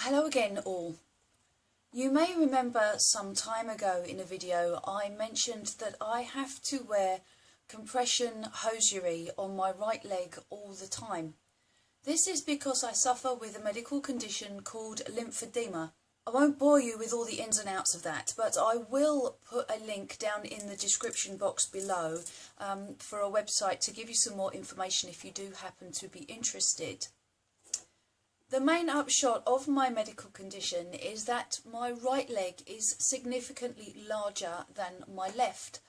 Hello again all. You may remember some time ago in a video I mentioned that I have to wear compression hosiery on my right leg all the time. This is because I suffer with a medical condition called lymphedema. I won't bore you with all the ins and outs of that, but I will put a link down in the description box below for a website to give you some more information if you do happen to be interested. The main upshot of my medical condition is that my right leg is significantly larger than my left.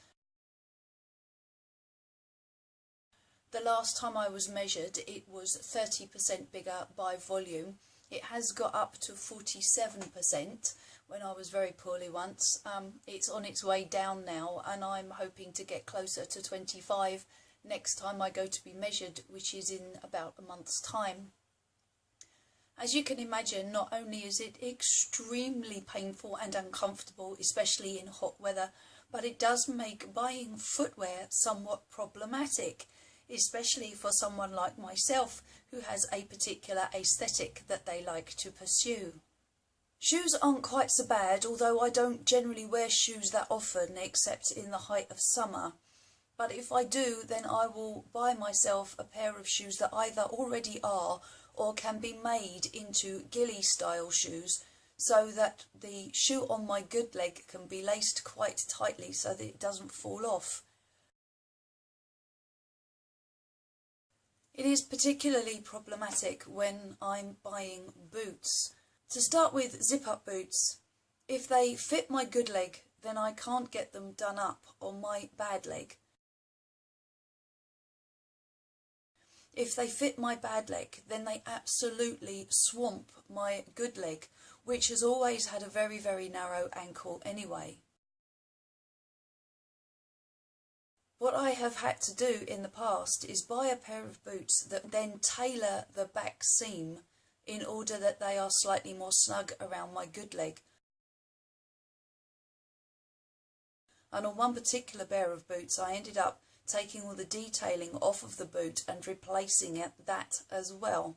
The last time I was measured, it was 30% bigger by volume. It has got up to 47% when I was very poorly once. It's on its way down now, and I'm hoping to get closer to 25 next time I go to be measured, which is in about a month's time. As you can imagine, not only is it extremely painful and uncomfortable, especially in hot weather, but it does make buying footwear somewhat problematic, especially for someone like myself who has a particular aesthetic that they like to pursue. Shoes aren't quite so bad, although I don't generally wear shoes that often except in the height of summer. But if I do, then I will buy myself a pair of shoes that either already are or can be made into ghillie style shoes, so that the shoe on my good leg can be laced quite tightly so that it doesn't fall off. It is particularly problematic when I'm buying boots. To start with, zip-up boots. If they fit my good leg, then I can't get them done up on my bad leg. If they fit my bad leg, then they absolutely swamp my good leg, which has always had a very, very narrow ankle anyway. What I have had to do in the past is buy a pair of boots that then tailor the back seam in order that they are slightly more snug around my good leg. And on one particular pair of boots I ended up taking all the detailing off of the boot and replacing that as well.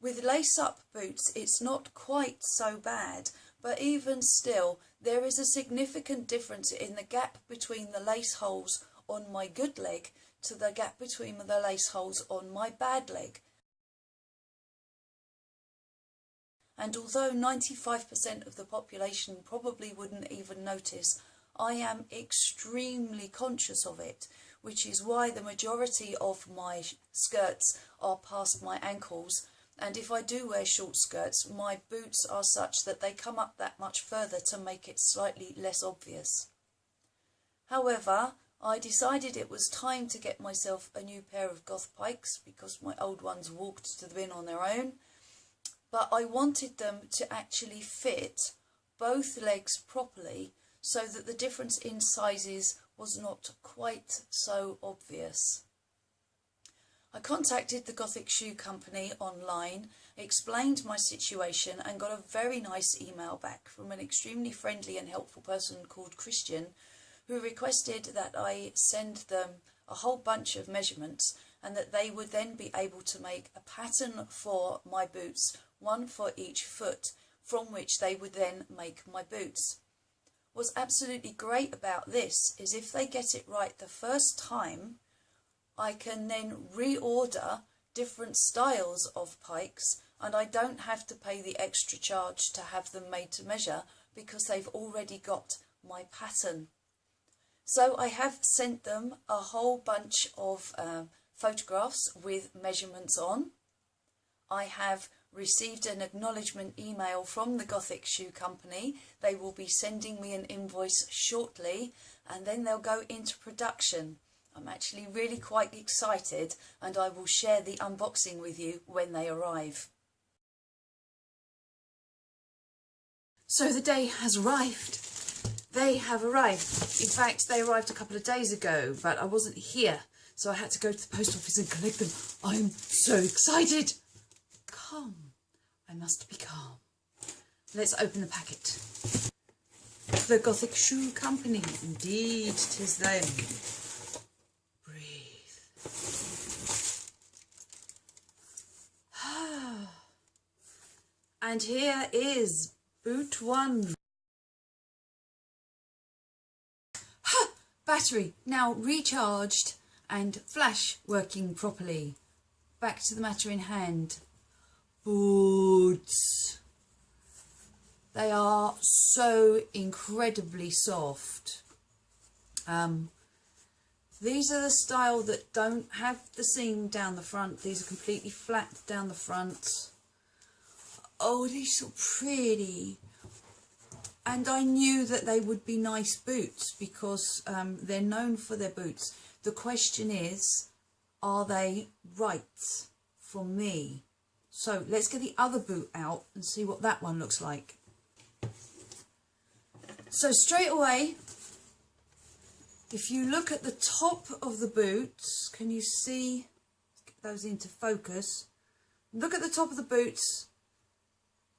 With lace-up boots it's not quite so bad, but even still there is a significant difference in the gap between the lace holes on my good leg to the gap between the lace holes on my bad leg. And although 95% of the population probably wouldn't even notice, I am extremely conscious of it, which is why the majority of my skirts are past my ankles, and if I do wear short skirts, my boots are such that they come up that much further to make it slightly less obvious. However, I decided it was time to get myself a new pair of Goth Pikes because my old ones walked to the bin on their own, but I wanted them to actually fit both legs properly, so that the difference in sizes was not quite so obvious. I contacted the Gothic Shoe Company online, explained my situation and got a very nice email back from an extremely friendly and helpful person called Christian, who requested that I send them a whole bunch of measurements and that they would then be able to make a pattern for my boots, one for each foot, from which they would then make my boots. What's absolutely great about this is if they get it right the first time, I can then reorder different styles of pikes and I don't have to pay the extra charge to have them made to measure because they've already got my pattern. So I have sent them a whole bunch of photographs with measurements on. I have received an acknowledgement email from the Gothic Shoe Company. They will be sending me an invoice shortly and then they'll go into production. I'm actually really quite excited and I will share the unboxing with you when they arrive. So the day has arrived. They have arrived. In fact, they arrived a couple of days ago, but I wasn't here, so I had to go to the post office and collect them. I'm so excited. Calm. I must be calm. Let's open the packet. The Gothic Shoe Company. Indeed, 'tis them. And here is boot 1. Battery now recharged and flash working properly. Back to the matter in hand. Boots. They are so incredibly soft. These are the style that don't have the seam down the front. These are completely flat down the front. Oh, these are pretty. And I knew that they would be nice boots because they're known for their boots. The question is, are they right for me? So let's get the other boot out and see what that one looks like. So straight away, if you look at the top of the boots, can you see, get those into focus, look at the top of the boots,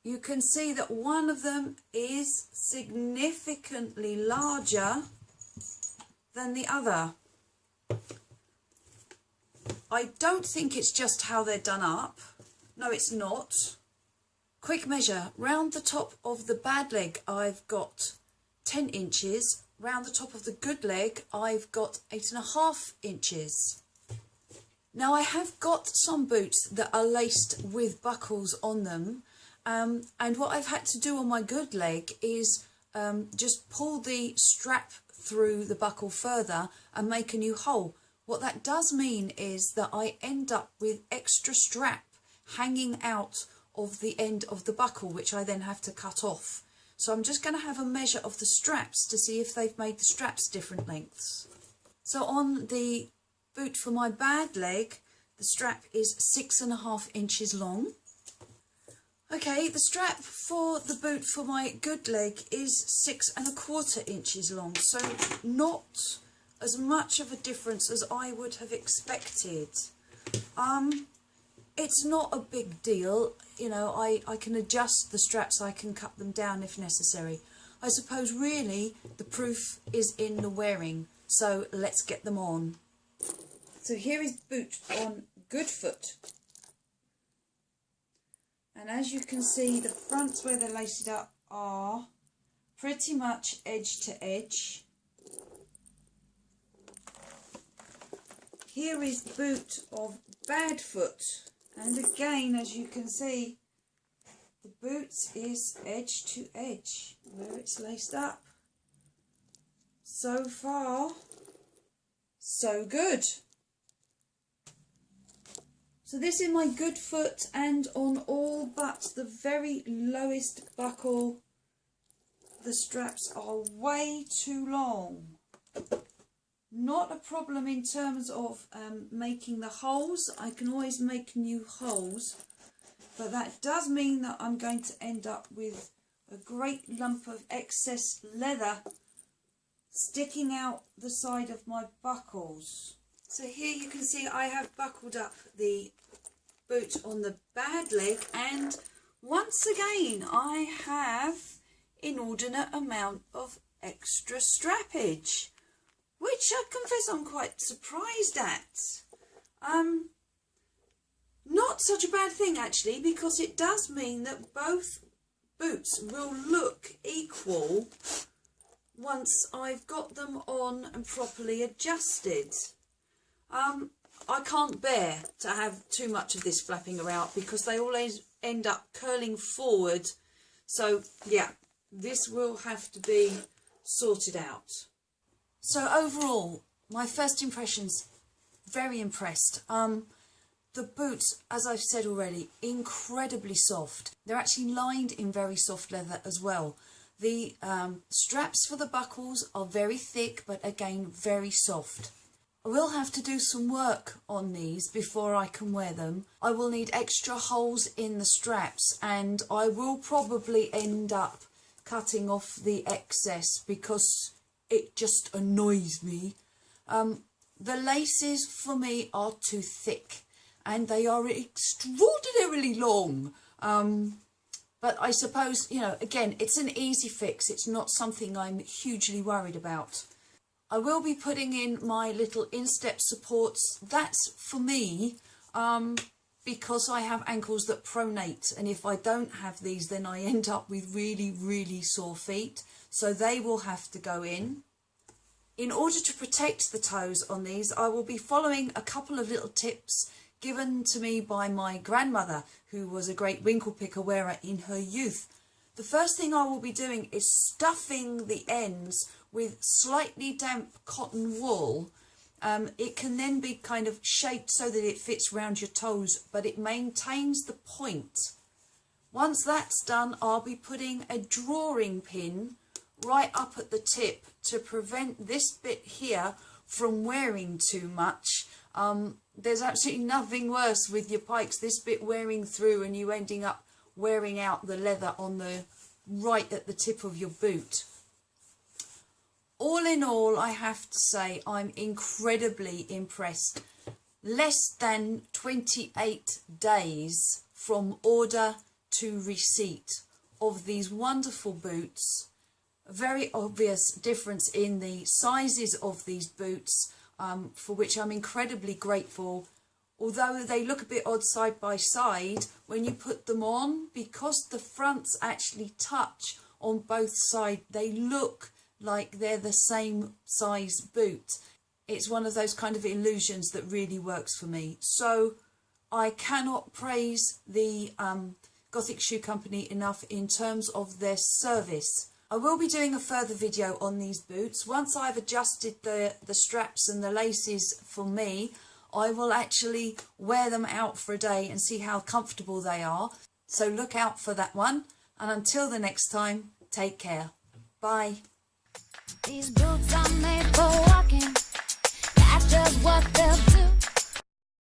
you can see that one of them is significantly larger than the other. I don't think it's just how they're done up. No, it's not. Quick measure, round the top of the bad leg I've got 10 inches. Round the top of the good leg I've got 8.5 inches. Now I have got some boots that are laced with buckles on them, and what I've had to do on my good leg is just pull the strap through the buckle further and make a new hole. What that does mean is that I end up with extra strap hanging out of the end of the buckle, which I then have to cut off. So I'm just going to have a measure of the straps to see if they've made the straps different lengths. So on the boot for my bad leg, the strap is 6.5 inches long. Okay, the strap for the boot for my good leg is 6.25 inches long. So not as much of a difference as I would have expected. It's not a big deal, you know, I can adjust the straps, I can cut them down if necessary. I suppose really the proof is in the wearing, so let's get them on. So here is boot on good foot. And as you can see, the fronts where they're laced up are pretty much edge to edge. Here is boot of bad foot. And again, as you can see, the boot is edge to edge where it's laced up. So far, so good. So this is my good foot, and on all but the very lowest buckle, the straps are way too long. Not a problem in terms of making the holes. I can always make new holes, but that does mean that I'm going to end up with a great lump of excess leather sticking out the side of my buckles. So here you can see I have buckled up the boot on the bad leg, and once again I have inordinate amount of extra strappage, which I confess I'm quite surprised at. Not such a bad thing actually, because it does mean that both boots will look equal once I've got them on and properly adjusted. I can't bear to have too much of this flapping around because they always end up curling forward. So yeah, this will have to be sorted out. So overall, my first impressions, very impressed. The boots, as I've said already, incredibly soft. They're actually lined in very soft leather as well. The straps for the buckles are very thick, but again, very soft. I will have to do some work on these before I can wear them. I will need extra holes in the straps, and I will probably end up cutting off the excess because it just annoys me. The laces for me are too thick and they are extraordinarily long. But I suppose, you know, again, it's an easy fix. It's not something I'm hugely worried about. I will be putting in my little instep supports. That's for me. because I have ankles that pronate, and if I don't have these then I end up with really sore feet, so they will have to go in. In order to protect the toes on these, I will be following a couple of little tips given to me by my grandmother, who was a great winkle picker wearer in her youth. The first thing I will be doing is stuffing the ends with slightly damp cotton wool. It can then be kind of shaped so that it fits round your toes, but it maintains the point. Once that's done, I'll be putting a drawing pin right up at the tip to prevent this bit here from wearing too much. There's absolutely nothing worse with your pikes, this bit wearing through and you ending up wearing out the leather on the right at the tip of your boot. All in all, I have to say I'm incredibly impressed. Less than 28 days from order to receipt of these wonderful boots. A very obvious difference in the sizes of these boots, for which I'm incredibly grateful. Although they look a bit odd side by side, when you put them on, because the fronts actually touch on both sides, they look like they're the same size boot. It's one of those kind of illusions that really works for me. So I cannot praise the Gothic Shoe Company enough in terms of their service. I will be doing a further video on these boots. Once I've adjusted the straps and the laces for me, I will actually wear them out for a day and see how comfortable they are. So look out for that one. And until the next time, take care. Bye. These boots are made for